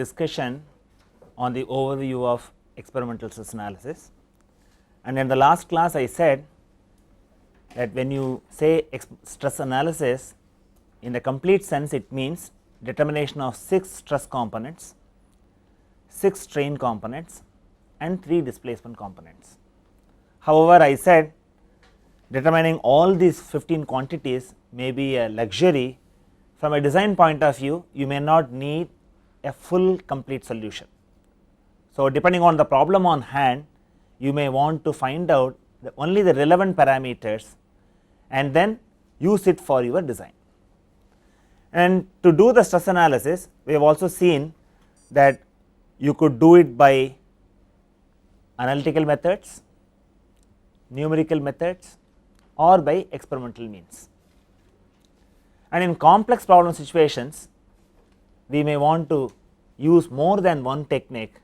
discussion on the overview of experimental stress analysis, and in the last class I said that when you say stress analysis in the complete sense, it means determination of 6 stress components, 6 strain components and 3 displacement components. However, I said determining all these 15 quantities may be a luxury. From a design point of view, you may not need a full complete solution. So, depending on the problem on hand, you may want to find out only the relevant parameters and then use it for your design. And to do the stress analysis, we have also seen that you could do it by analytical methods, numerical methods or by experimental means. And in complex problem situations, we may want to use more than one technique,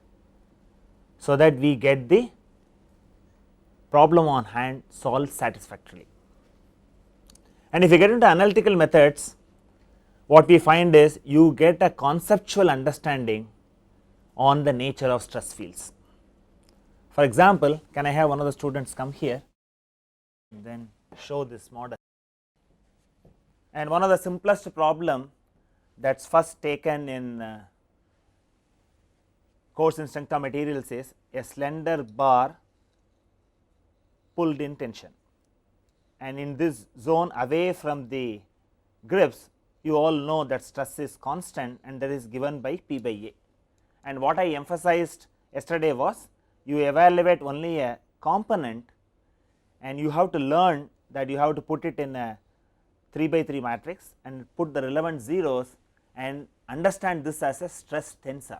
so that we get the problem on hand solved satisfactorily. And if you get into analytical methods, what we find is you get a conceptual understanding on the nature of stress fields. For example, can I have one of the students come here and then show this model? And one of the simplest problem that is first taken in course in strength of materials is a slender bar pulled in tension, and in this zone away from the grips, you all know that stress is constant and that is given by P by A. And what I emphasized yesterday was you evaluate only a component and you have to learn that you have to put it in a 3 by 3 matrix and put the relevant zeros and understand this as a stress tensor,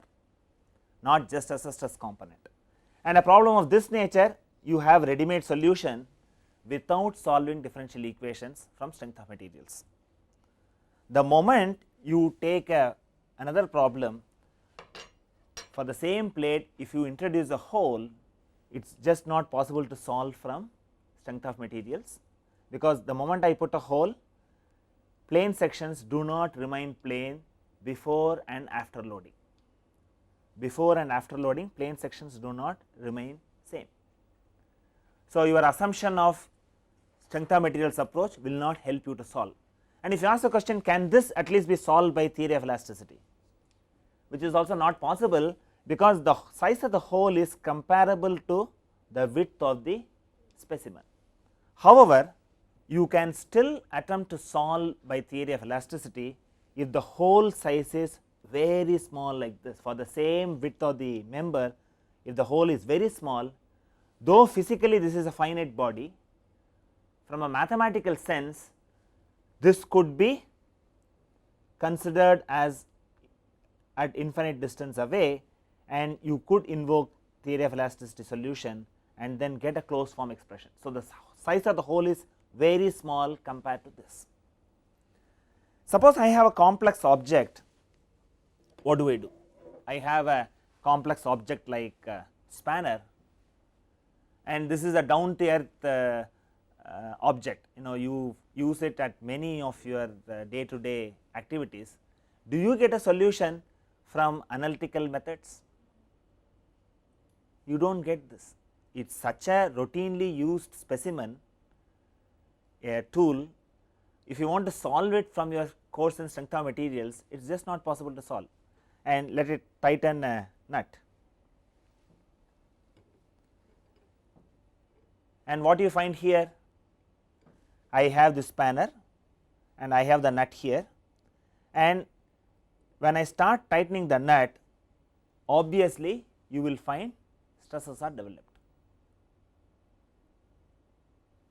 not just as a stress component. And a problem of this nature, you have ready made solution without solving differential equations from strength of materials. The moment you take another problem for the same plate, if you introduce a hole, it is just not possible to solve from strength of materials, because the moment I put a hole, plane sections do not remain plane before and after loading. Before and after loading, plane sections do not remain same. So, your assumption of strength of materials approach will not help you to solve. And if you ask the question, can this at least be solved by theory of elasticity, which is also not possible, because the size of the hole is comparable to the width of the specimen. However, you can still attempt to solve by theory of elasticity if the hole size is very small, like this. For the same width of the member, if the hole is very small, though physically this is a finite body, from a mathematical sense this could be considered as at infinite distance away, and you could invoke theory of elasticity solution and then get a closed form expression. So, the size of the hole is very small compared to this. Suppose I have a complex object, what do I do? I have a complex object like spanner, and this is a down to earth object, you use it at many of your day to day activities. Do you get a solution from analytical methods? You do not get this. It is such a routinely used specimen, a tool. If you want to solve it from your course in strength of materials, it is just not possible to solve. And let it tighten a nut, and what you find here, I have this spanner and I have the nut here, and when I start tightening the nut, obviously you will find stresses are developed.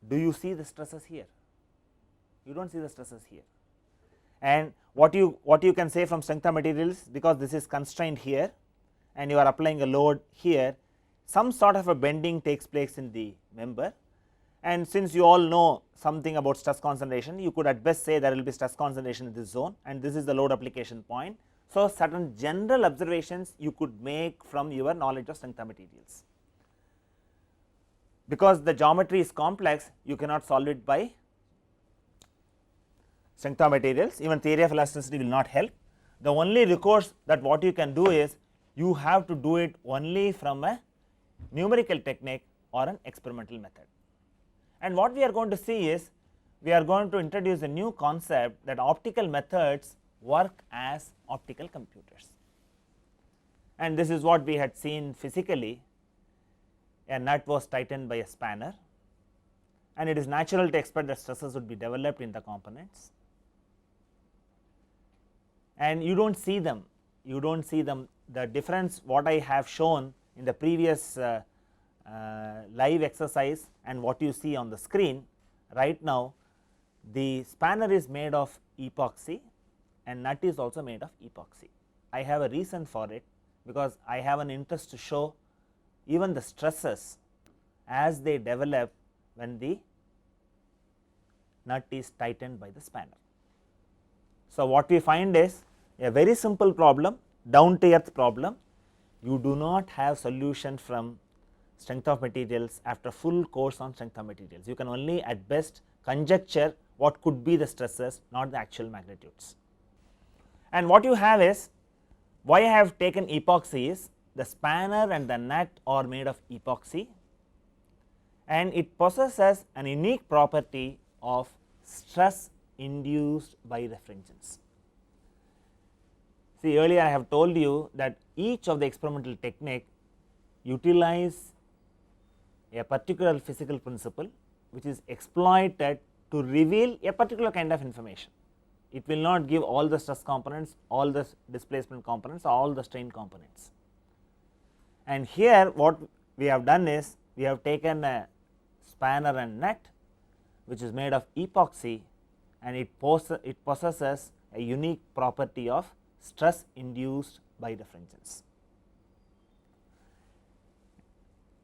Do you see the stresses here? You do not see the stresses here. And what you can say from strength of materials, because this is constrained here and you are applying a load here, some sort of a bending takes place in the member, and since you all know something about stress concentration, you could at best say there will be stress concentration in this zone and this is the load application point. So, certain general observations you could make from your knowledge of strength of materials. Because the geometry is complex, you cannot solve it by strength of materials, even theory of elasticity will not help. The only recourse that what you can do is you have to do it only from a numerical technique or an experimental method. And what we are going to see is we are going to introduce a new concept that optical methods work as optical computers. And this is what we had seen physically. A nut was tightened by a spanner, and it is natural to expect that stresses would be developed in the components, and you do not see them. The difference what I have shown in the previous live exercise and what you see on the screen right now, the spanner is made of epoxy and nut is also made of epoxy. I have a reason for it, because I have an interest to show even the stresses as they develop when the nut is tightened by the spanner. So, what we find is a very simple problem, down to earth problem. You do not have solution from strength of materials after full course on strength of materials. You can only at best conjecture what could be the stresses, not the actual magnitudes. And what you have is, why I have taken epoxy is the spanner and the nut are made of epoxy, and it possesses an unique property of stress induced by refringence. See, earlier I have told you that each of the experimental technique utilize a particular physical principle which is exploited to reveal a particular kind of information. It will not give all the stress components, all the displacement components, all the strain components. And here what we have done is we have taken a spanner and nut which is made of epoxy, and it possesses a unique property of stress induced by refringence.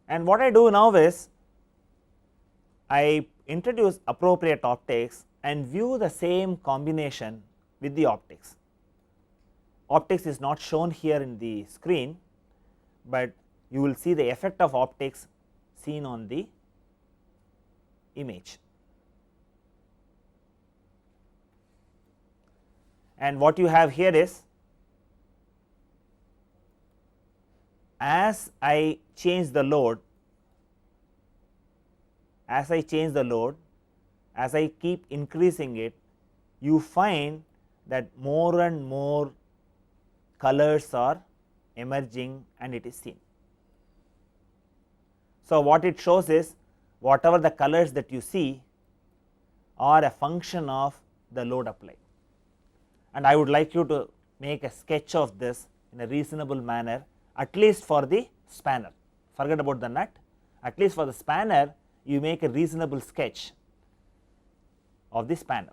And what I do now is I introduce appropriate optics and view the same combination with the optics. Optics is not shown here in the screen, but you will see the effect of optics seen on the image. And what you have here is, as I change the load, as I keep increasing it, you find that more and more colors are emerging and it is seen. So, what it shows is whatever the colors that you see are a function of the load applied, and I would like you to make a sketch of this in a reasonable manner, at least for the spanner. Forget about the nut, at least for the spanner you make a reasonable sketch of the spanner.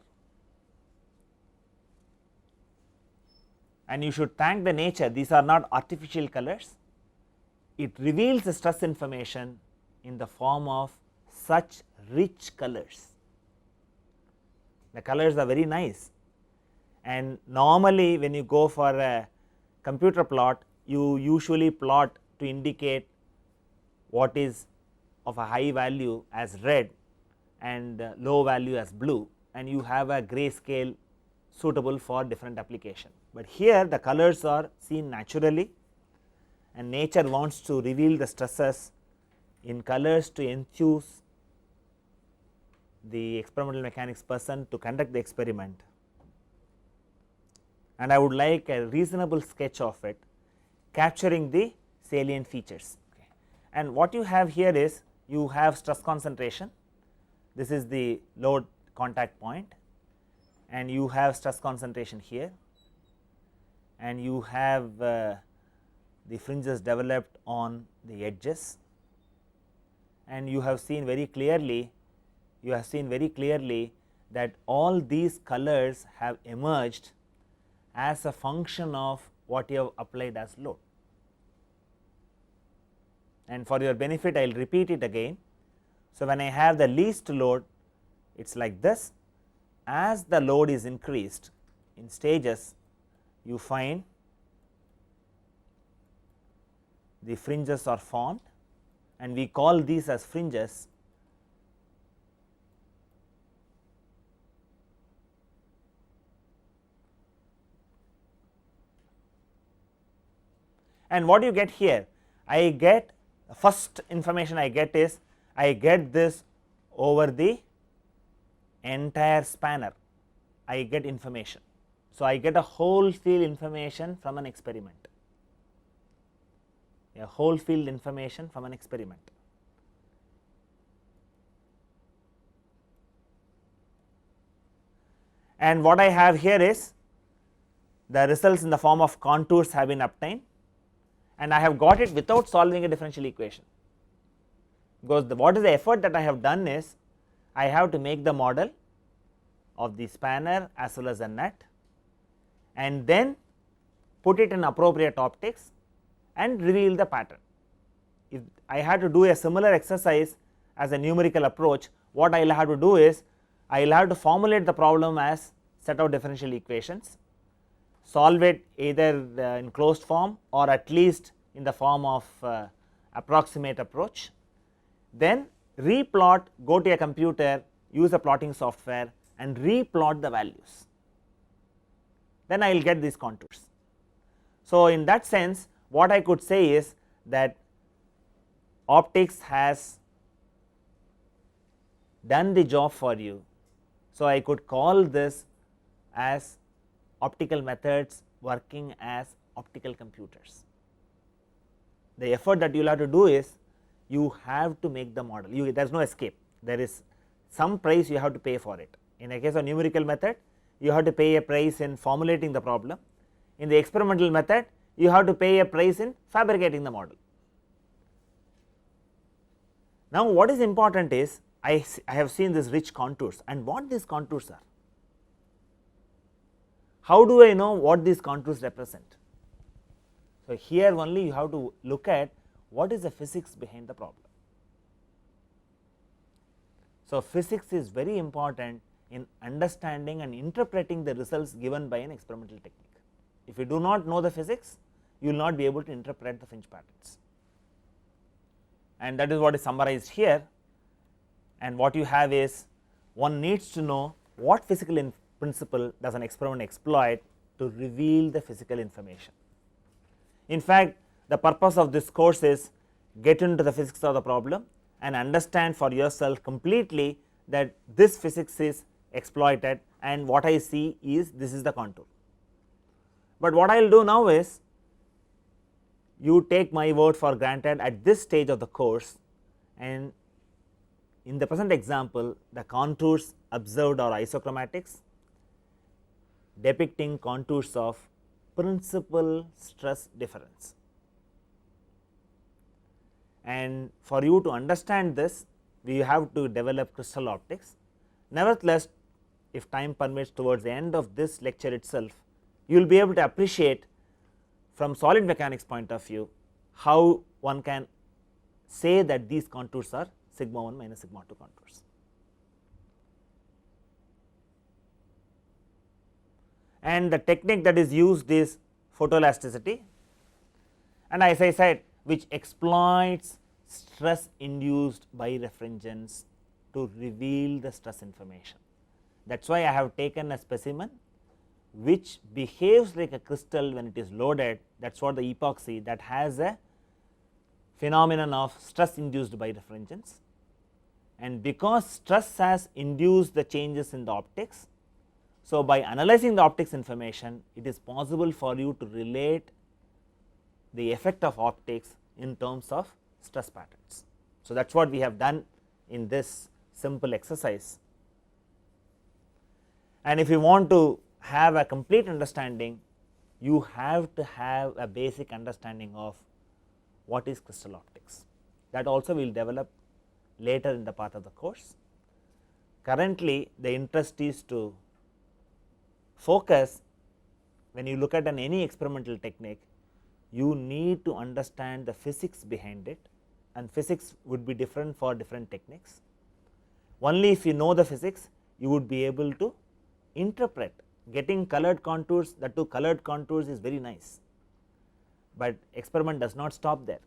And you should thank the nature, these are not artificial colors, it reveals the stress information in the form of such rich colors. The colors are very nice, and normally when you go for a computer plot, you usually plot to indicate what is of a high value as red and low value as blue, and you have a grayscale suitable for different application. But here the colors are seen naturally, and nature wants to reveal the stresses in colors to enthuse the experimental mechanics person to conduct the experiment. And I would like a reasonable sketch of it, capturing the salient features. Okay. And what you have here is, you have stress concentration, this is the load contact point, and you have stress concentration here, and you have the fringes developed on the edges, and you have seen very clearly, that all these colors have emerged as a function of what you have applied as load. And for your benefit I will repeat it again. So, when I have the least load, it is like this. As the load is increased in stages, you find the fringes are formed, and we call these as fringes. And what you get here? I get first information I get is I get this over the entire spanner, I get information. So, I get a whole field information from an experiment, a whole field information from an experiment. And what I have here is the results in the form of contours have been obtained, and I have got it without solving a differential equation, because what is the effort that I have done is I have to make the model of the spanner as well as the nut, and then put it in appropriate optics and reveal the pattern. If I had to do a similar exercise as a numerical approach, what I will have to do is I will have to formulate the problem as set of differential equations, solve it either in closed form or at least in the form of approximate approach, then replot, go to a computer, use a plotting software and replot the values, then I will get these contours. So, in that sense what I could say is that optics has done the job for you. So, I could call this as optical methods working as optical computers. The effort that you will have to do is you have to make the model, there is no escape, there is some price you have to pay for it. In a case of numerical method, you have to pay a price in formulating the problem. In the experimental method, you have to pay a price in fabricating the model. Now, what is important is I have seen these rich contours, and what these contours are. How do I know what these contours represent? So, here only you have to look at what is the physics behind the problem. So, physics is very important in understanding and interpreting the results given by an experimental technique. If you do not know the physics, you will not be able to interpret the fringe patterns, and that is what is summarized here. And what you have is one needs to know what physical principle does an experiment exploit to reveal the physical information. In fact, the purpose of this course is get into the physics of the problem and understand for yourself completely that this physics is exploited, and what I see is this is the contour. But what I will do now is, you take my word for granted at this stage of the course, and in the present example the contours observed are isochromatics depicting contours of principal stress difference. And for you to understand this, we have to develop crystal optics. Nevertheless, if time permits, towards the end of this lecture itself, you will be able to appreciate from solid mechanics point of view how one can say that these contours are sigma 1 minus sigma 2 contours. And the technique that is used is photoelasticity, and as I said, which exploits stress induced by refringence to reveal the stress information. That is why I have taken a specimen which behaves like a crystal when it is loaded. That is what the epoxy that has a phenomenon of stress induced by refringence, and because stress has induced the changes in the optics. So, by analyzing the optics information, it is possible for you to relate the effect of optics in terms of stress patterns. So, that is what we have done in this simple exercise, and if you want to have a complete understanding, you have to have a basic understanding of what is crystal optics. That also we will develop later in the path of the course. Currently, the interest is to focus, when you look at any experimental technique, you need to understand the physics behind it, and physics would be different for different techniques. Only if you know the physics, you would be able to interpret. Getting colored contours, the two colored contours is very nice, but experiment does not stop there.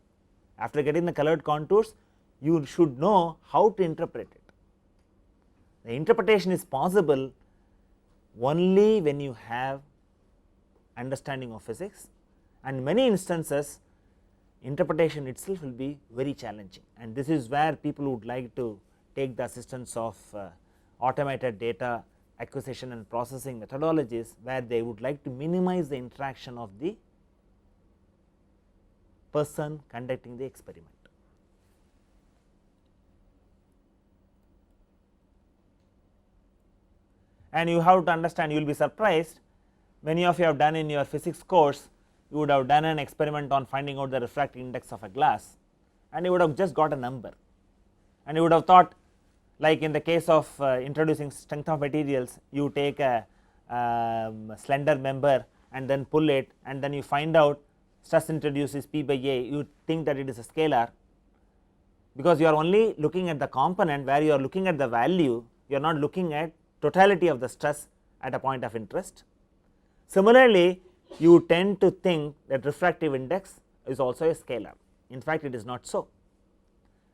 After getting the colored contours, you should know how to interpret it. The interpretation is possible only when you have understanding of physics, and many instances interpretation itself will be very challenging, and this is where people would like to take the assistance of automated data acquisition and processing methodologies, where they would like to minimize the interaction of the person conducting the experiment. And you have to understand, you will be surprised, many of you have done in your physics course, you would have done an experiment on finding out the refractive index of a glass, and you would have just got a number, and you would have thought, like in the case of introducing strength of materials, you take a slender member and then pull it, and then you find out stress introduced is P by A, you think that it is a scalar, because you are only looking at the component where you are looking at the value, you are not looking at totality of the stress at a point of interest. Similarly, you tend to think that refractive index is also a scalar. In fact, it is not so.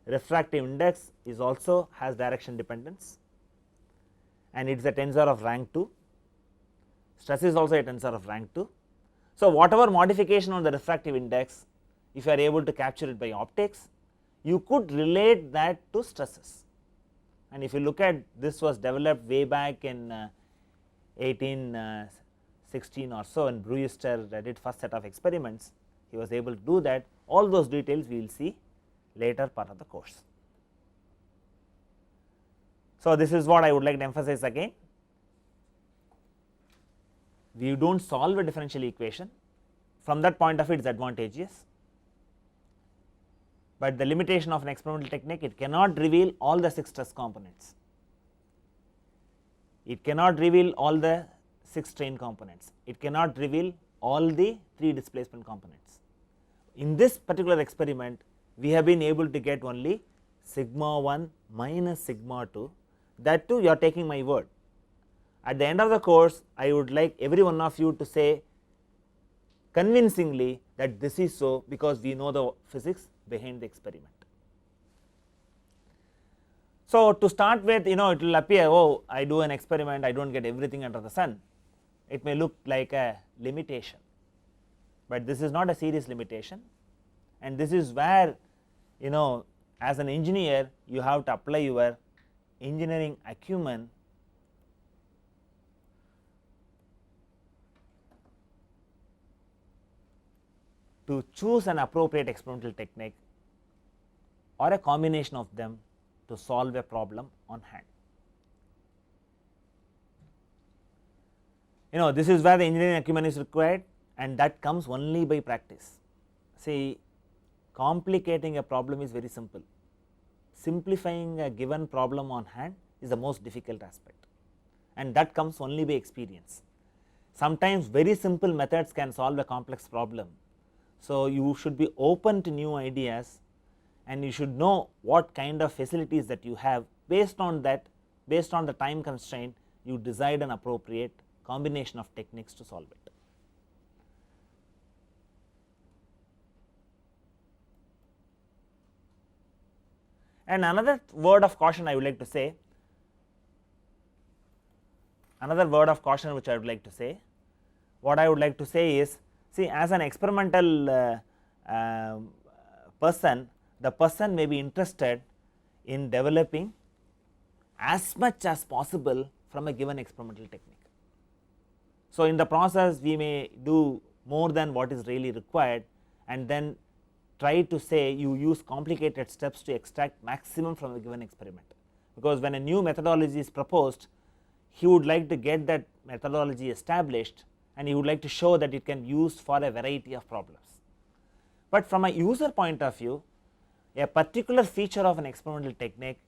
Refractive index is also has direction dependence, and it is a tensor of rank 2. Stress is also a tensor of rank 2. So, whatever modification on the refractive index, if you are able to capture it by optics, you could relate that to stresses. And if you look at, this was developed way back in 1816 or so, and Brewster did first set of experiments, he was able to do that. All those details we will see later part of the course. So, this is what I would like to emphasize again. We do not solve a differential equation, from that point of view it is advantageous, but the limitation of an experimental technique, it cannot reveal all the 6 stress components, it cannot reveal all the 6 strain components, it cannot reveal all the 3 displacement components. In this particular experiment, we have been able to get only sigma 1 minus sigma 2, that too you are taking my word. At the end of the course, I would like every one of you to say convincingly that this is so, because we know the physics behind the experiment. So, to start with, it will appear, oh, I do an experiment, I do not get everything under the sun. It may look like a limitation, but this is not a serious limitation, and this is where, as an engineer, you have to apply your engineering acumen to choose an appropriate experimental technique or a combination of them to solve a problem on hand. This is where the engineering acumen is required, and that comes only by practice. See, complicating a problem is very simple. Simplifying a given problem on hand is the most difficult aspect, and that comes only by experience. Sometimes very simple methods can solve a complex problem. So, you should be open to new ideas, and you should know what kind of facilities that you have. Based on that, based on the time constraint, you decide an appropriate combination of techniques to solve it. And another word of caution I would like to say, what I would like to say is, see, as an experimental person, the person may be interested in developing as much as possible from a given experimental technique. So, in the process we may do more than what is really required, and then try to say you use complicated steps to extract maximum from a given experiment, because when a new methodology is proposed, he would like to get that methodology established, and he would like to show that it can be used for a variety of problems. But from a user point of view, a particular feature of an experimental technique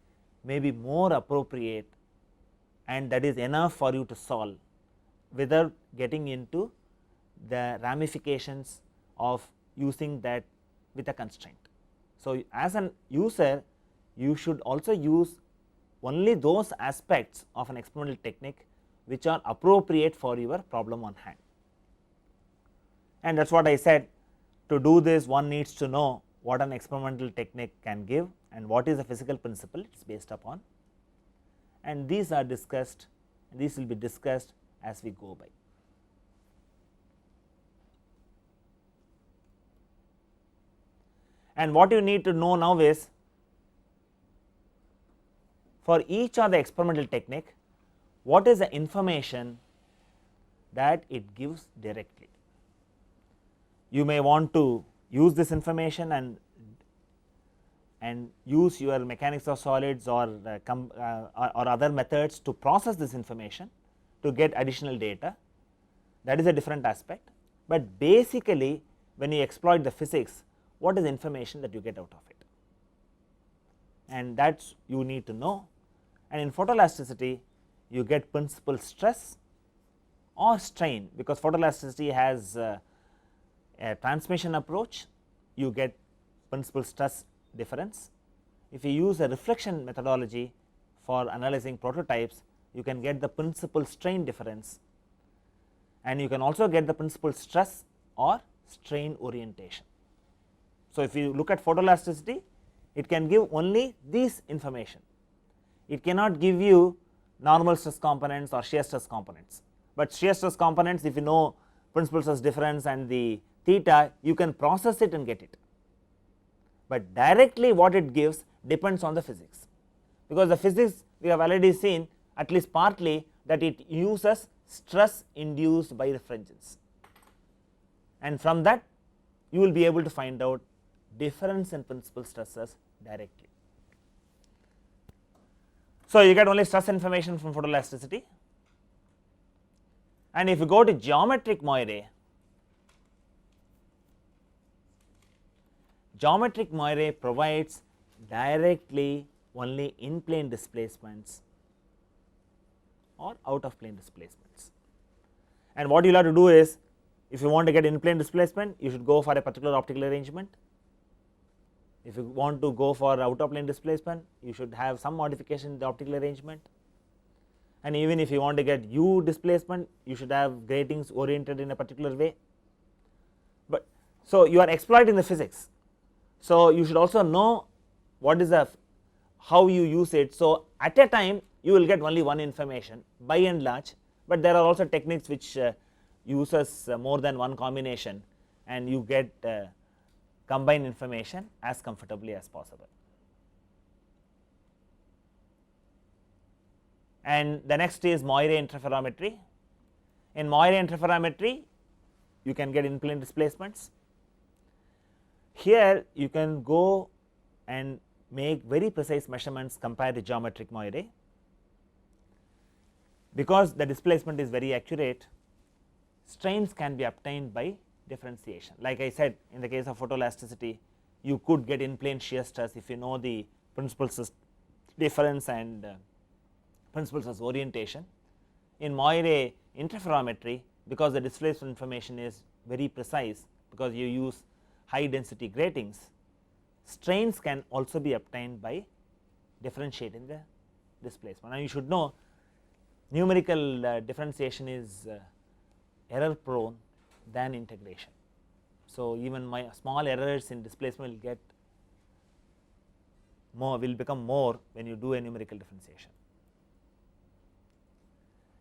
may be more appropriate, and that is enough for you to solve without getting into the ramifications of using that with a constraint. So, as an user, you should also use only those aspects of an experimental technique which are appropriate for your problem on hand. And that is what I said. To do this, one needs to know what an experimental technique can give and what is the physical principle it is based upon, and these are discussed, these will be discussed as we go by. And what you need to know now is, for each of the experimental technique, what is the information that it gives directly. You may want to use this information and use your mechanics of solids or other methods to process this information to get additional data. That is a different aspect, but basically when you exploit the physics, what is the information that you get out of it, and that you need to know. And in photoelasticity, you get principal stress or strain, because photoelasticity has a transmission approach, you get principal stress difference. If you use a reflection methodology for analyzing prototypes, you can get the principal strain difference, and you can also get the principal stress or strain orientation. So, if you look at photoelasticity, it can give only these information, it cannot give you normal stress components or shear stress components, but shear stress components, if you know principal stress difference and the theta, you can process it and get it, but directly what it gives depends on the physics, because the physics we have already seen at least partly that it uses stress induced by refringence, and from that you will be able to find out difference in principal stresses directly. So, you get only stress information from photoelasticity, and if you go to geometric Moire, geometric Moire provides directly only in plane displacements or out of plane displacements. And what you will have to do is, if you want to get in plane displacement, you should go for a particular optical arrangement. If you want to go for out of plane displacement, you should have some modification in the optical arrangement, and even if you want to get U displacement, you should have gratings oriented in a particular way. But so you are exploiting the physics, so you should also know what is the how you use it. So, at a time you will get only one information by and large, but there are also techniques which uses more than one combination, and you get combine information as comfortably as possible. And the next is Moire Interferometry. In Moire Interferometry, you can get in plane displacements. Here you can go and make very precise measurements compared to geometric Moire. Because the displacement is very accurate, strains can be obtained by differentiation. Like I said, in the case of photoelasticity, you could get in plane shear stress if you know the principal stress difference and principal stress orientation. In Moire interferometry, because the displacement information is very precise, because you use high density gratings, strains can also be obtained by differentiating the displacement. Now, you should know numerical differentiation is error prone than integration. So, even my small errors in displacement will get more, will become more when you do a numerical differentiation.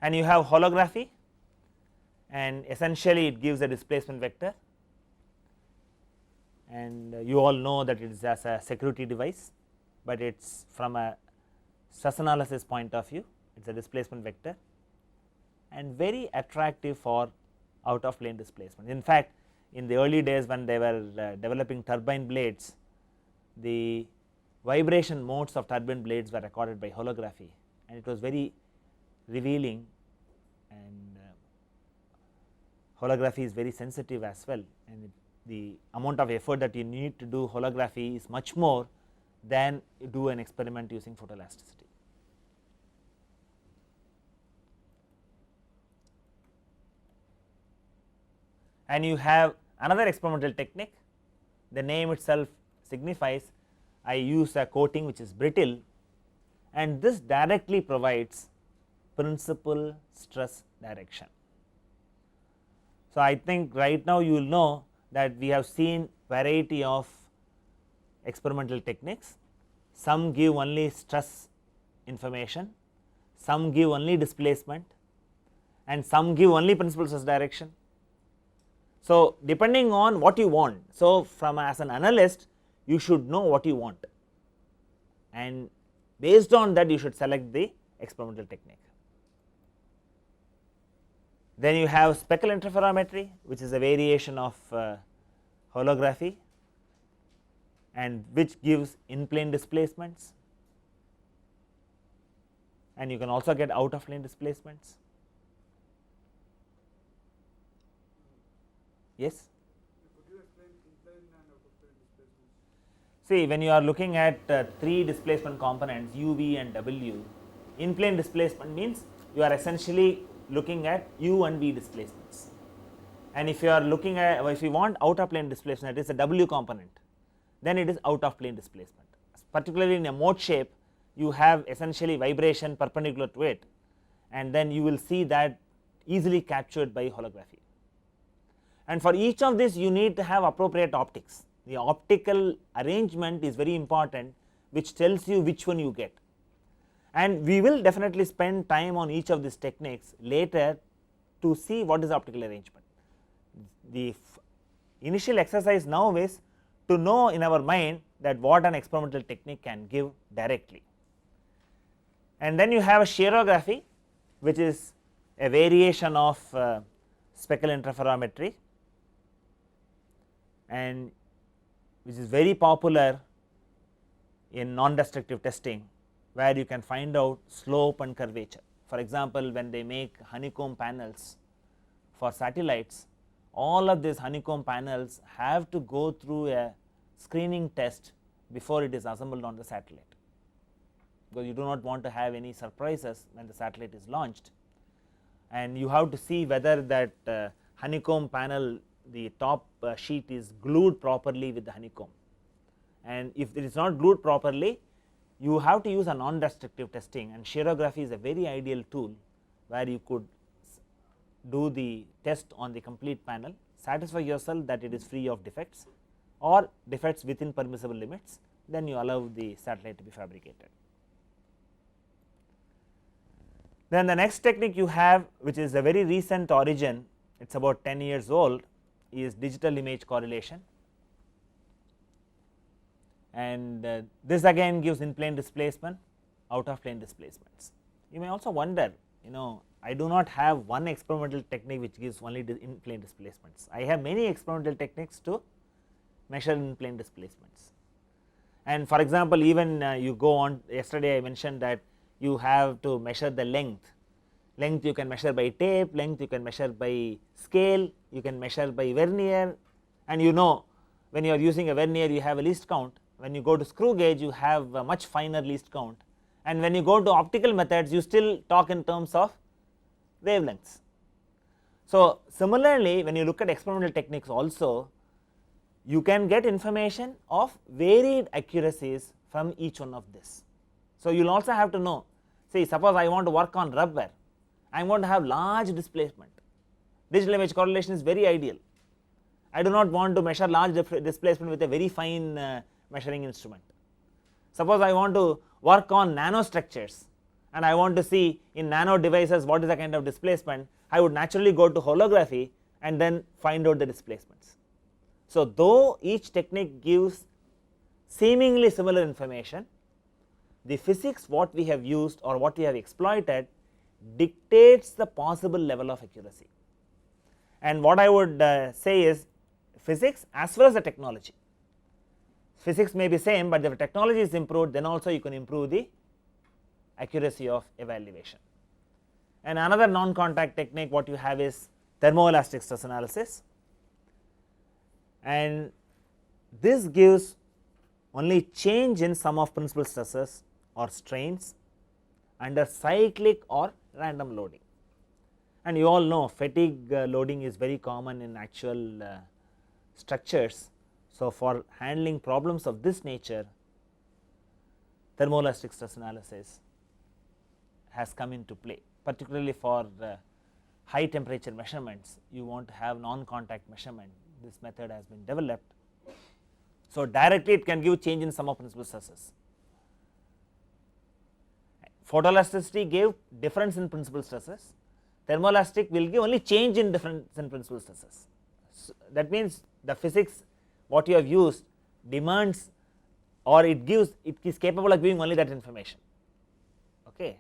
And you have holography, and essentially it gives a displacement vector, and you all know that it is as a security device, but it is from a stress analysis point of view, it is a displacement vector and very attractive for out of plane displacement. In fact, in the early days when they were developing turbine blades, the vibration modes of turbine blades were recorded by holography, and it was very revealing, and holography is very sensitive as well, and the amount of effort that you need to do holography is much more than you do an experiment using photoelasticity. And you have another experimental technique, the name itself signifies I use a coating which is brittle, and this directly provides principal stress direction. So, I think right now you will know that we have seen variety of experimental techniques, some give only stress information, some give only displacement, and some give only principal stress direction. So, depending on what you want, so from as an analyst you should know what you want, and based on that you should select the experimental technique. Then you have Speckle interferometry, which is a variation of holography, and which gives in plane displacements, and you can also get out of plane displacements. Yes? Could you explain in-plane and out-of-plane displacements? See, when you are looking at 3 displacement components u, v and w, in-plane displacement means you are essentially looking at u and v displacements, and if you are looking at, if you want out of plane displacement, that is a w component, then it is out of plane displacement. Particularly in a mode shape, you have essentially vibration perpendicular to it, and then you will see that easily captured by holography. And for each of this you need to have appropriate optics. The optical arrangement is very important, which tells you which one you get, and we will definitely spend time on each of these techniques later to see what is the optical arrangement. The initial exercise now is to know in our mind that what an experimental technique can give directly. And then you have a shearography, which is a variation of speckle interferometry, and which is very popular in non-destructive testing, where you can find out slope and curvature. For example, when they make honeycomb panels for satellites, all of these honeycomb panels have to go through a screening test before it is assembled on the satellite, because you do not want to have any surprises when the satellite is launched, and you have to see whether that honeycomb panel, the top sheet is glued properly with the honeycomb, and if it is not glued properly, you have to use a non-destructive testing, and shearography is a very ideal tool where you could do the test on the complete panel, satisfy yourself that it is free of defects or defects within permissible limits, then you allow the satellite to be fabricated. Then the next technique you have, which is a very recent origin, it is about 10 years old, is digital image correlation, and this again gives in plane displacement, out of plane displacements. You may also wonder, I do not have one experimental technique which gives only in plane displacements. I have many experimental techniques to measure in plane displacements. And for example, even you go on, yesterday I mentioned that you have to measure the length. Length you can measure by tape, length you can measure by scale, you can measure by vernier, and when you are using a vernier you have a least count. When you go to screw gauge you have a much finer least count, and when you go to optical methods you still talk in terms of wavelengths. So similarly, when you look at experimental techniques also, you can get information of varied accuracies from each one of this. So you will also have to know, say suppose I want to work on rubber, I am going to have large displacement. Digital image correlation is very ideal. I do not want to measure large displacement with a very fine measuring instrument. Suppose I want to work on nanostructures and I want to see in nano devices what is the kind of displacement, I would naturally go to holography and then find out the displacements. So though each technique gives seemingly similar information, the physics what we have used or what we have exploited dictates the possible level of accuracy. And what I would say is physics as well as the technology. Physics may be same, but if the technology is improved, then also you can improve the accuracy of evaluation. And another non-contact technique what you have is thermoelastic stress analysis, and this gives only change in sum of principal stresses or strains under cyclic or random loading. And you all know fatigue loading is very common in actual structures. So for handling problems of this nature, thermoelastic stress analysis has come into play, particularly for high temperature measurements. You want to have non-contact measurement, this method has been developed. So directly it can give change in sum of principal stresses. Photoelasticity gave difference in principal stresses, thermoelastic will give only change in difference in principal stresses. So that means the physics what you have used demands or it is capable of giving only that information. Okay.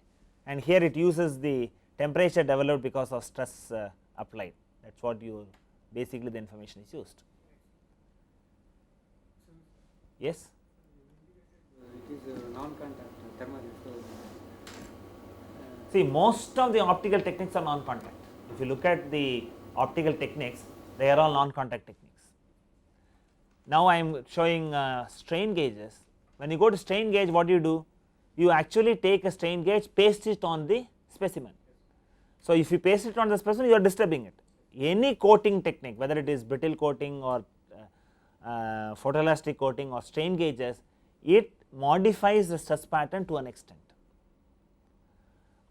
And here it uses the temperature developed because of stress applied, that is what you basically the information is used. Yes. It is non-contact thermal. See, most of the optical techniques are non-contact. If you look at the optical techniques, they are all non-contact techniques. Now I am showing strain gauges. When you go to strain gauge, what do? You actually take a strain gauge, paste it on the specimen. So if you paste it on the specimen, you are disturbing it. Any coating technique, whether it is brittle coating or photoelastic coating or strain gauges, it modifies the stress pattern to an extent.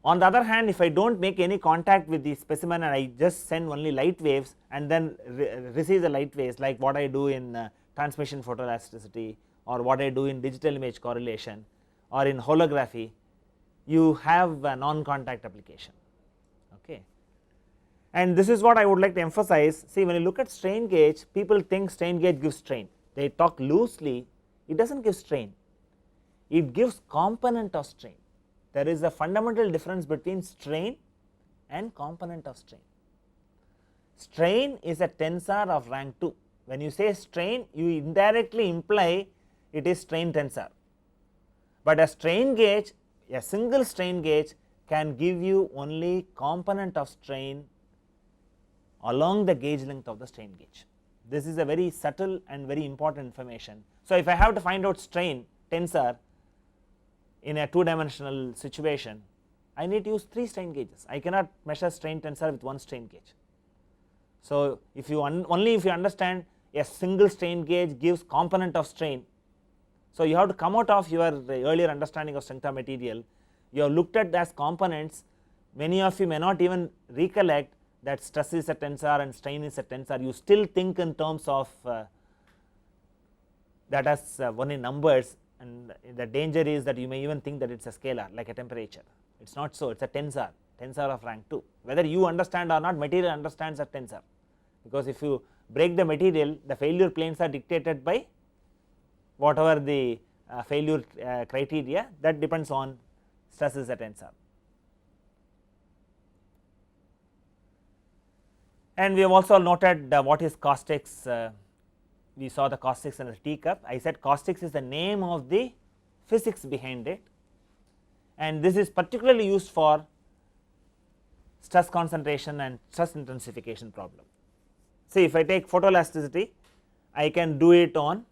On the other hand, if I do not make any contact with the specimen and I just send only light waves and then receive the light waves, like what I do in transmission photoelasticity or what I do in digital image correlation or in holography, you have a non-contact application. Okay. And this is what I would like to emphasize. See, when you look at strain gauge, people think strain gauge gives strain. They talk loosely. It does not give strain, it gives component of strain. There is a fundamental difference between strain and component of strain. Strain is a tensor of rank 2. When you say strain, you indirectly imply it is strain tensor, but a strain gauge, a single strain gauge can give you only component of strain along the gauge length of the strain gauge. This is a very subtle and very important information. So if I have to find out strain tensor in a 2-dimensional situation, I need to use 3 strain gauges. I cannot measure strain tensor with 1 strain gauge. So if you only if you understand a single strain gauge gives component of strain, so you have to come out of your earlier understanding of strength of material. You have looked at as components. Many of you may not even recollect that stress is a tensor and strain is a tensor. You still think in terms of that as only numbers, and the danger is that you may even think that it is a scalar like a temperature. It is not so, it is a tensor, tensor of rank 2. Whether you understand or not, material understands a tensor, because if you break the material, the failure planes are dictated by whatever the failure criteria, that depends on stress is a tensor. And we have also noted what is caustics. We saw the caustics in the teacup. I said caustics is the name of the physics behind it, and this is particularly used for stress concentration and stress intensification problem. See, if I take photoelasticity, I can do it on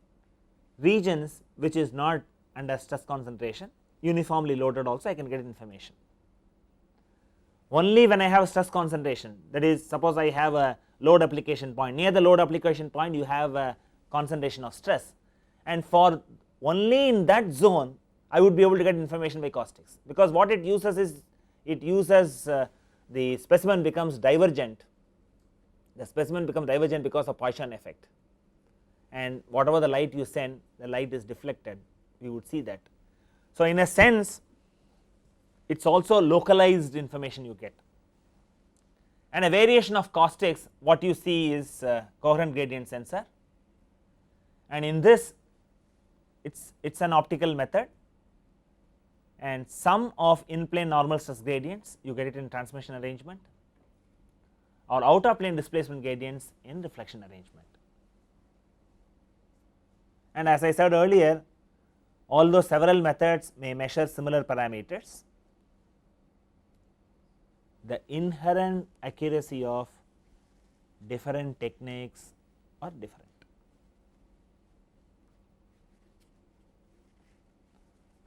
regions which is not under stress concentration, uniformly loaded also I can get information. Only when I have stress concentration, that is, suppose I have a load application point, near the load application point you have a concentration of stress, and for only in that zone I would be able to get information by caustics, because what it uses is, it uses the specimen becomes divergent, the specimen becomes divergent because of Poisson effect, and whatever the light you send, the light is deflected, we would see that. So in a sense it is also localized information you get, and a variation of caustics, what you see is coherent gradient sensor, and in this it is an optical method, and sum of in plane normal stress gradients you get it in transmission arrangement, or out of plane displacement gradients in reflection arrangement. And as I said earlier, although several methods may measure similar parameters, the inherent accuracy of different techniques are different.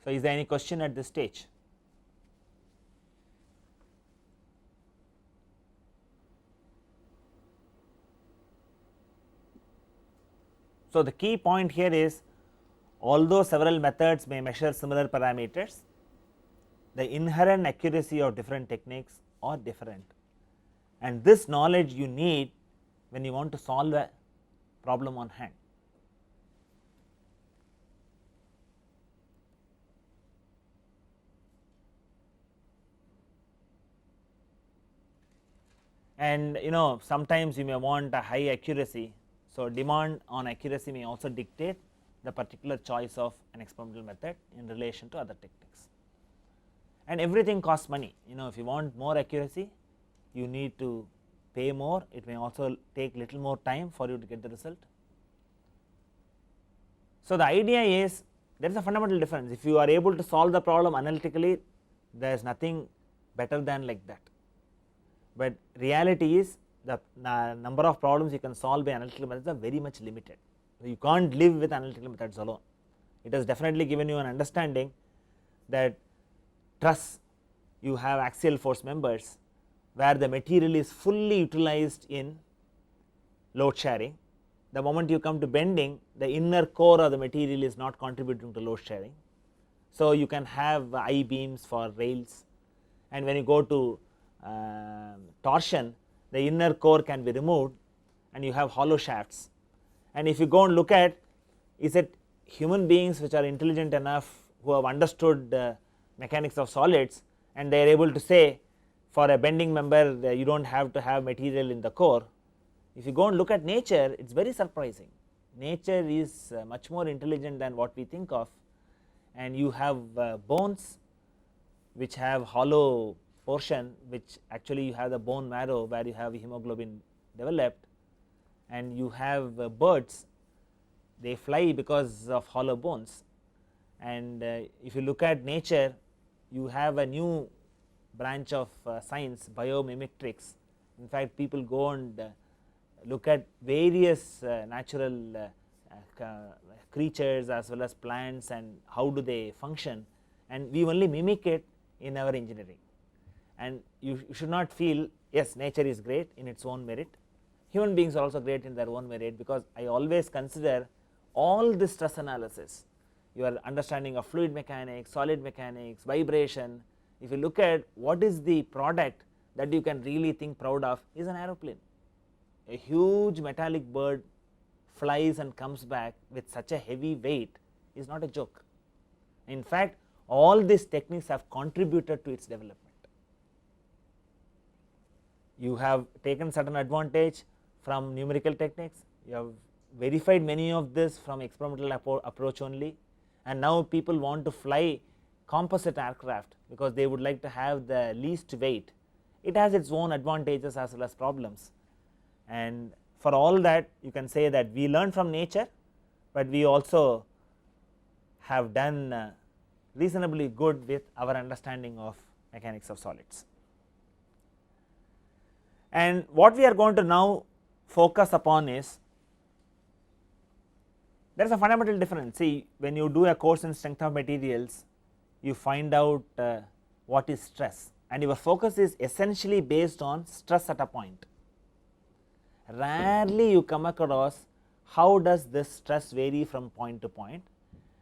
So is there any question at this stage? So the key point here is, although several methods may measure similar parameters, the inherent accuracy of different techniques are different, and this knowledge you need when you want to solve a problem on hand. And sometimes you may want a high accuracy, so demand on accuracy may also dictate the particular choice of an experimental method in relation to other techniques. And everything costs money, if you want more accuracy, you need to pay more, it may also take little more time for you to get the result. So, the idea is there is a fundamental difference. If you are able to solve the problem analytically, there is nothing better than like that, but reality is the number of problems you can solve by analytical methods are very much limited. You can't live with analytical methods alone. It has definitely given you an understanding that truss, you have axial force members where the material is fully utilized in load sharing. The moment you come to bending, the inner core of the material is not contributing to load sharing. So, you can have I beams for rails, and when you go to torsion, the inner core can be removed and you have hollow shafts. And if you go and look at, is it human beings which are intelligent enough, who have understood mechanics of solids, and they are able to say for a bending member you do not have to have material in the core. If you go and look at nature, it is very surprising. Nature is much more intelligent than what we think of, and you have bones which have hollow portion, which actually you have the bone marrow where you have hemoglobin developed, and you have birds, they fly because of hollow bones. And if you look at nature, you have a new branch of science, biomimicry. In fact, people go and look at various natural creatures as well as plants and how do they function, and we only mimic it in our engineering. And you should not feel, yes, nature is great in its own merit, human beings are also great in their own merit, because I always consider all this stress analysis, your understanding of fluid mechanics, solid mechanics, vibration. If you look at what is the product that you can really think proud of, is an aeroplane. A huge metallic bird flies and comes back with such a heavy weight is not a joke. In fact, all these techniques have contributed to its development. You have taken certain advantage from numerical techniques, you have verified many of this from experimental approach only, and now people want to fly composite aircraft because they would like to have the least weight. It has its own advantages as well as problems, and for all that you can say that we learn from nature, but we also have done reasonably good with our understanding of mechanics of solids. And what we are going to now focus upon is, there is a fundamental difference. See, when you do a course in strength of materials, you find out what is stress, and your focus is essentially based on stress at a point. Rarely you come across how does this stress vary from point to point,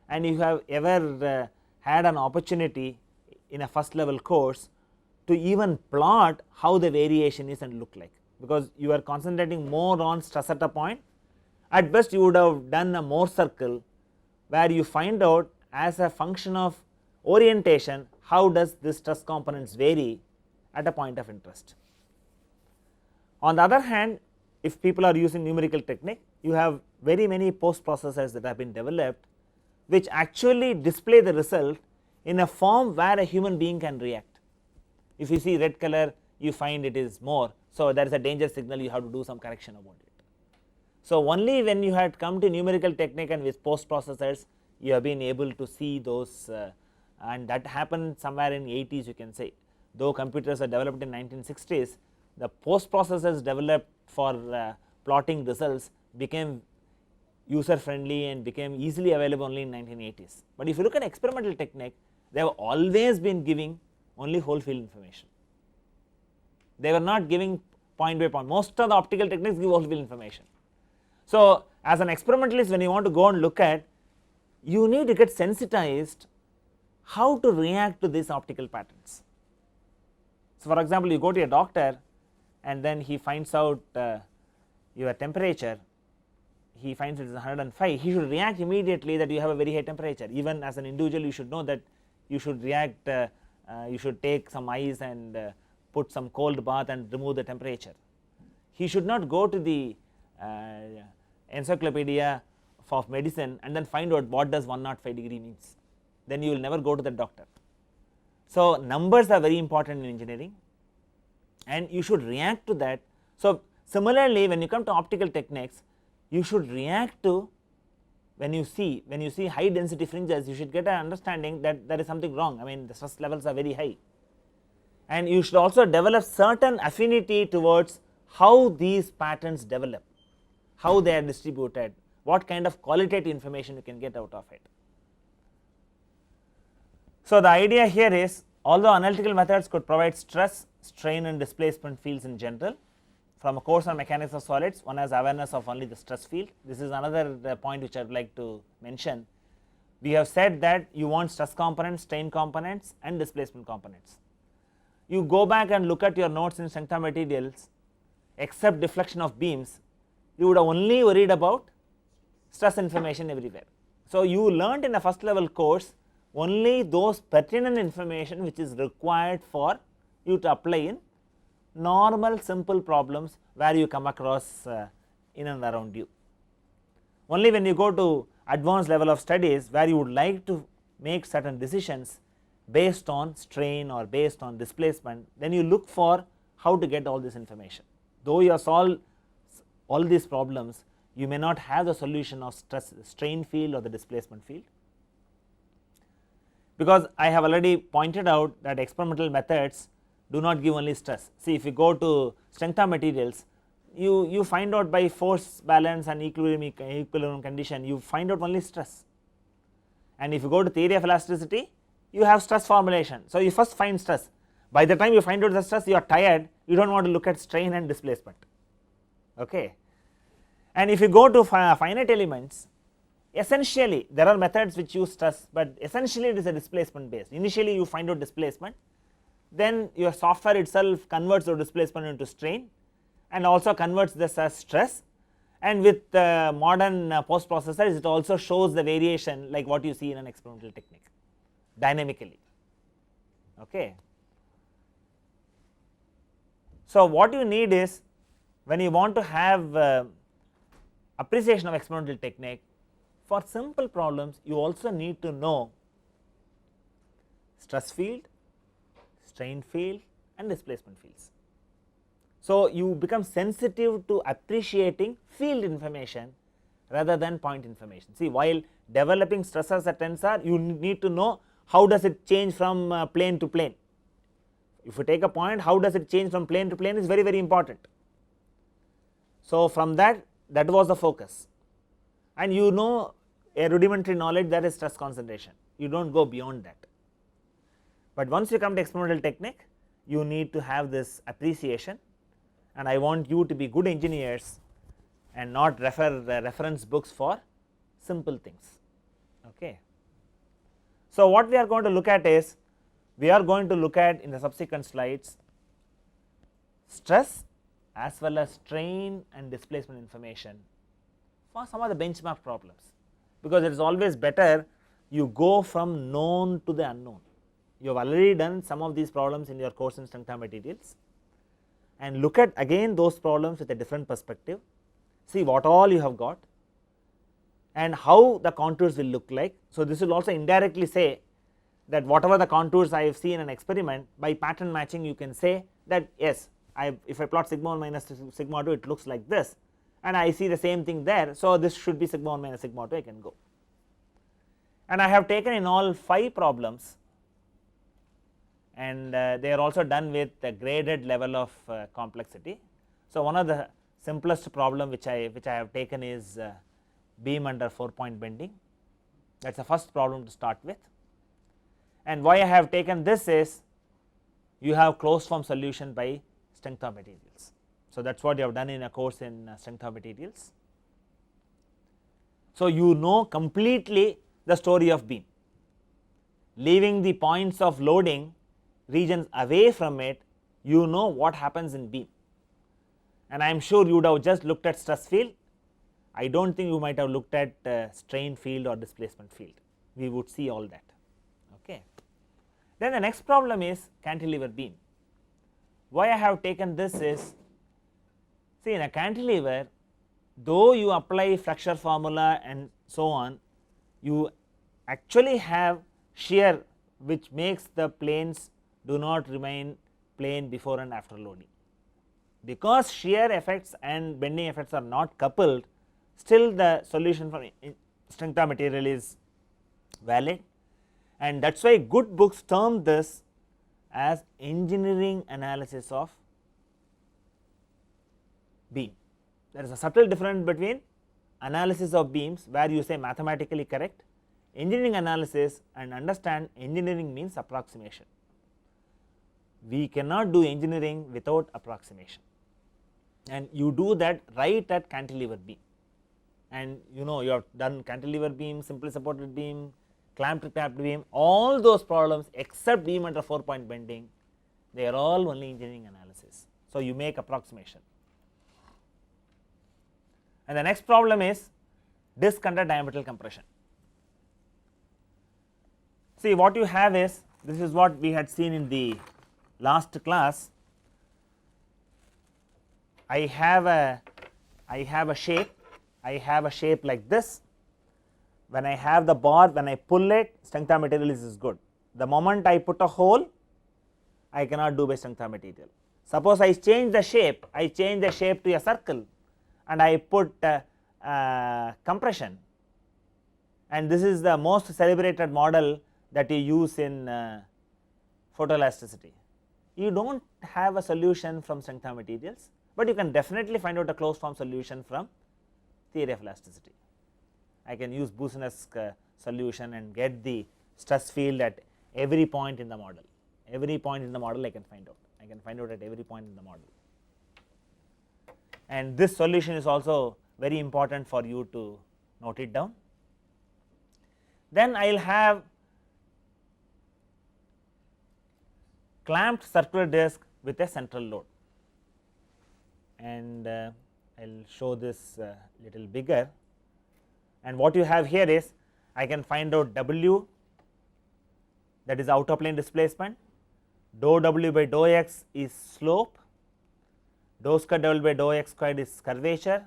and you have ever had an opportunity in a first level course to even plot how the variation is and look like, because you are concentrating more on stress at a point. At best you would have done a Moire circle where you find out as a function of orientation how does this stress components vary at a point of interest. On the other hand, if people are using numerical technique, you have very many post processors that have been developed which actually display the result in a form where a human being can react. If you see red color, you find it is Moire, so there is a danger signal, you have to do some correction about it. So, only when you had come to numerical technique and with post processors, you have been able to see those, and that happened somewhere in 80s, you can say. Though computers are developed in 1960s, the post processors developed for plotting results became user friendly and became easily available only in 1980s. But if you look at experimental technique, they have always been giving only whole field information. They were not giving point by point. Most of the optical techniques give whole field information. So, as an experimentalist, when you want to go and look at, you need to get sensitized how to react to these optical patterns. So, for example, you go to a doctor and then he finds out your temperature, he finds it is 105, he should react immediately that you have a very high temperature. Even as an individual, you should know that you should react, you should take some ice and put some cold bath and remove the temperature. He should not go to the encyclopedia of medicine and then find out what does 105 degree means, then you will never go to the doctor. So, numbers are very important in engineering and you should react to that. So, similarly when you come to optical techniques, you should react to when you see high density fringes, you should get an understanding that there is something wrong. I mean the stress levels are very high, and you should also develop certain affinity towards how these patterns develop, how they are distributed, what kind of qualitative information you can get out of it. So, the idea here is, although analytical methods could provide stress, strain and displacement fields in general, from a course on mechanics of solids one has awareness of only the stress field. This is another point which I would like to mention. We have said that you want stress components, strain components and displacement components. You go back and look at your notes in strength of materials, except deflection of beams, you would have only worried about stress information everywhere. So, you learnt in a first level course only those pertinent information which is required for you to apply in normal simple problems where you come across in and around you. Only when you go to advanced level of studies where you would like to make certain decisions based on strain or based on displacement, then you look for how to get all this information. Though you have solved all these problems, you may not have the solution of strain field or the displacement field, because I have already pointed out that experimental methods do not give only stress. See, if you go to strength of materials, you find out by force balance and equilibrium condition, you find out only stress, and if you go to theory of elasticity, you have stress formulation. So, you first find stress, by the time you find out the stress you are tired, you do not want to look at strain and displacement. Okay. And if you go to finite elements, essentially there are methods which use stress, but essentially it is a displacement based. Initially you find out displacement, then your software itself converts your displacement into strain and also converts this as stress, and with modern post processors it also shows the variation like what you see in an experimental technique dynamically. Okay. So, what you need is, when you want to have appreciation of experimental technique, for simple problems you also need to know stress field, strain field and displacement fields. So, you become sensitive to appreciating field information rather than point information. See, while developing stress as a tensor, you need to know how does it change from plane to plane. If you take a point, how does it change from plane to plane is very, very important. So, from that was the focus, and you know a rudimentary knowledge, that is stress concentration, you do not go beyond that. But once you come to experimental technique, you need to have this appreciation, and I want you to be good engineers and not refer the reference books for simple things. Okay. So, what we are going to look at is, we are going to look at in the subsequent slides stress as well as strain and displacement information for some of the benchmark problems, because it is always better you go from known to the unknown. You have already done some of these problems in your course in strength of materials, and look at again those problems with a different perspective, see what all you have got and how the contours will look like. So, this will also indirectly say that whatever the contours I have seen in an experiment, by pattern matching you can say that yes, if I plot sigma 1 minus sigma 2, it looks like this, and I see the same thing there. So, this should be sigma 1 minus sigma 2, I can go. And I have taken in all 5 problems, and they are also done with a graded level of complexity. So, one of the simplest problem which I have taken is beam under 4-point bending. That is the first problem to start with, and why I have taken this is, you have closed form solution by strength of materials. So, that is what you have done in a course in strength of materials. So, you know completely the story of beam, leaving the points of loading regions away from it, you know what happens in beam, and I am sure you would have just looked at stress field. I do not think you might have looked at strain field or displacement field, we would see all that. Okay. Then the next problem is cantilever beam. Why I have taken this is, see, in a cantilever though you apply Flexion formula and so on, you actually have shear which makes the planes do not remain plane before and after loading. Because shear effects and bending effects are not coupled, still the solution from strength of material is valid, and that is why good books term this as engineering analysis of beam. There is a subtle difference between analysis of beams where you say mathematically correct, engineering analysis, and understand engineering means approximation. We cannot do engineering without approximation, and you do that right at cantilever beam. And you know, you have done cantilever beam, simply supported beam, clamped capped beam, all those problems except beam under 4-point bending, they are all only engineering analysis. So, you make approximation. And the next problem is disk under diametral compression. See, what you have is, this is what we had seen in the last class. I have a shape like this. When I have the bar, when I pull it, strength of material is good. The moment I put a hole, I cannot do by strength of material. Suppose I change the shape to a circle and I put compression, and this is the most celebrated model that you use in photoelasticity. You do not have a solution from strength of materials, but you can definitely find out a closed form solution from theory of elasticity. I can use Boussinesq solution and get the stress field at every point in the model. Every point in the model I can find out. I can find out at every point in the model. And this solution is also very important for you to note it down. Then I will have clamped circular disc with a central load, and I will show this little bigger. And what you have here is, I can find out W, that is outer plane displacement, dou W by dou x is slope, dou square W by dou x squared is curvature.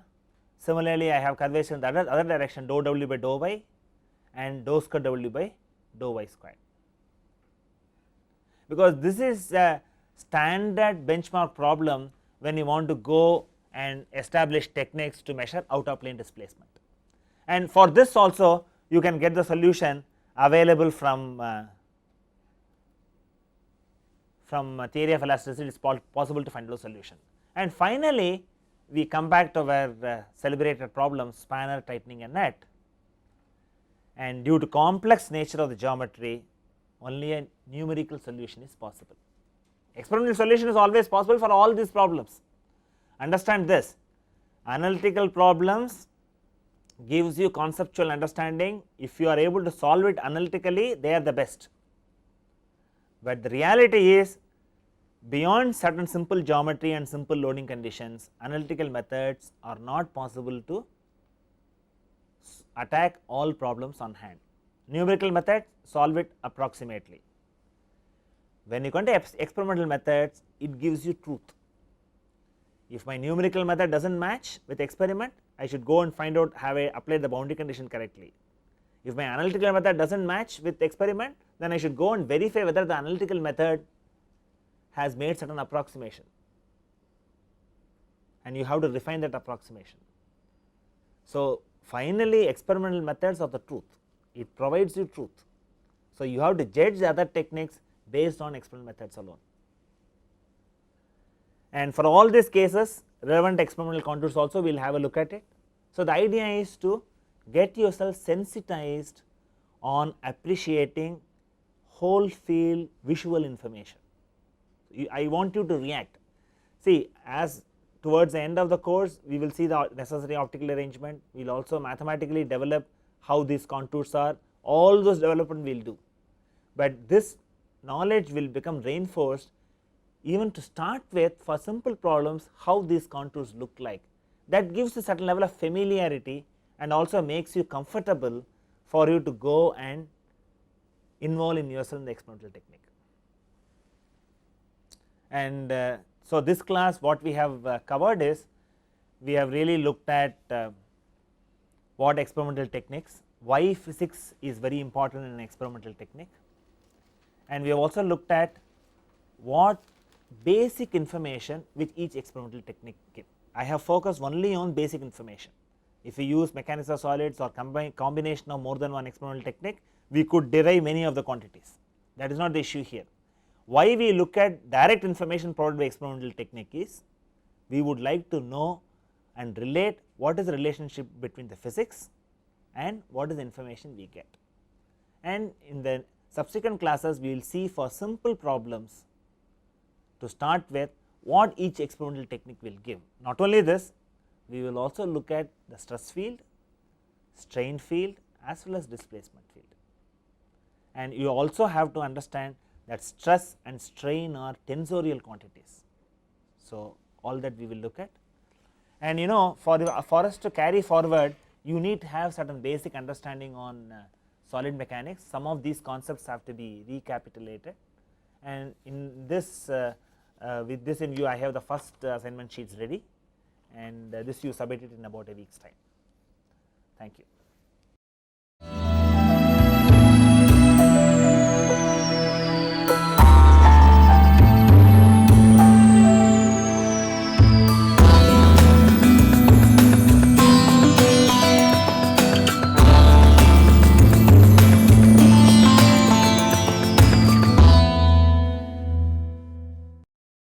Similarly, I have curvature in the other direction, dou W by dou y and dou square W by dou y squared. Because this is a standard benchmark problem when you want to go and establish techniques to measure outer plane displacement. And for this also you can get the solution available from theory of elasticity. It is possible to find the solution. And finally, we come back to our celebrated problem, spanner, tightening a nut, and due to complex nature of the geometry, only a numerical solution is possible. Experimental solution is always possible for all these problems. Understand this, analytical problems gives you conceptual understanding. If you are able to solve it analytically, they are the best. But the reality is, beyond certain simple geometry and simple loading conditions, analytical methods are not possible to attack all problems on hand. Numerical methods solve it approximately. When you come to experimental methods, it gives you truth. If my numerical method does not match with experiment, I should go and find out have I applied the boundary condition correctly. If my analytical method does not match with experiment, then I should go and verify whether the analytical method has made certain approximation, and you have to refine that approximation. So, finally, experimental methods are the truth, it provides you truth. So, you have to judge the other techniques based on experimental methods alone. And for all these cases, relevant experimental contours also we will have a look at it. So, the idea is to get yourself sensitized on appreciating whole field visual information. I want you to react. See, as towards the end of the course, we will see the necessary optical arrangement, we will also mathematically develop how these contours are, all those development we will do. But this knowledge will become reinforced even to start with for simple problems, how these contours look like. That gives a certain level of familiarity and also makes you comfortable for you to go and involve in yourself in the experimental technique. And so, this class what we have covered is we have really looked at what experimental techniques, why physics is very important in an experimental technique, and we have also looked at what basic information which each experimental technique give. I have focused only on basic information. If we use mechanics of solids or combination of more than one experimental technique, we could derive many of the quantities. That is not the issue here. Why we look at direct information provided by experimental technique is we would like to know and relate what is the relationship between the physics and what is the information we get. And in the subsequent classes, we will see for simple problems to start with what each experimental technique will give. Not only this, we will also look at the stress field, strain field as well as displacement field. And you also have to understand that stress and strain are tensorial quantities. So, all that we will look at, and for us to carry forward, you need to have certain basic understanding on solid mechanics. Some of these concepts have to be recapitulated, and in this with this in view, I have the first assignment sheets ready, and this you submit it in about a week's time. Thank you.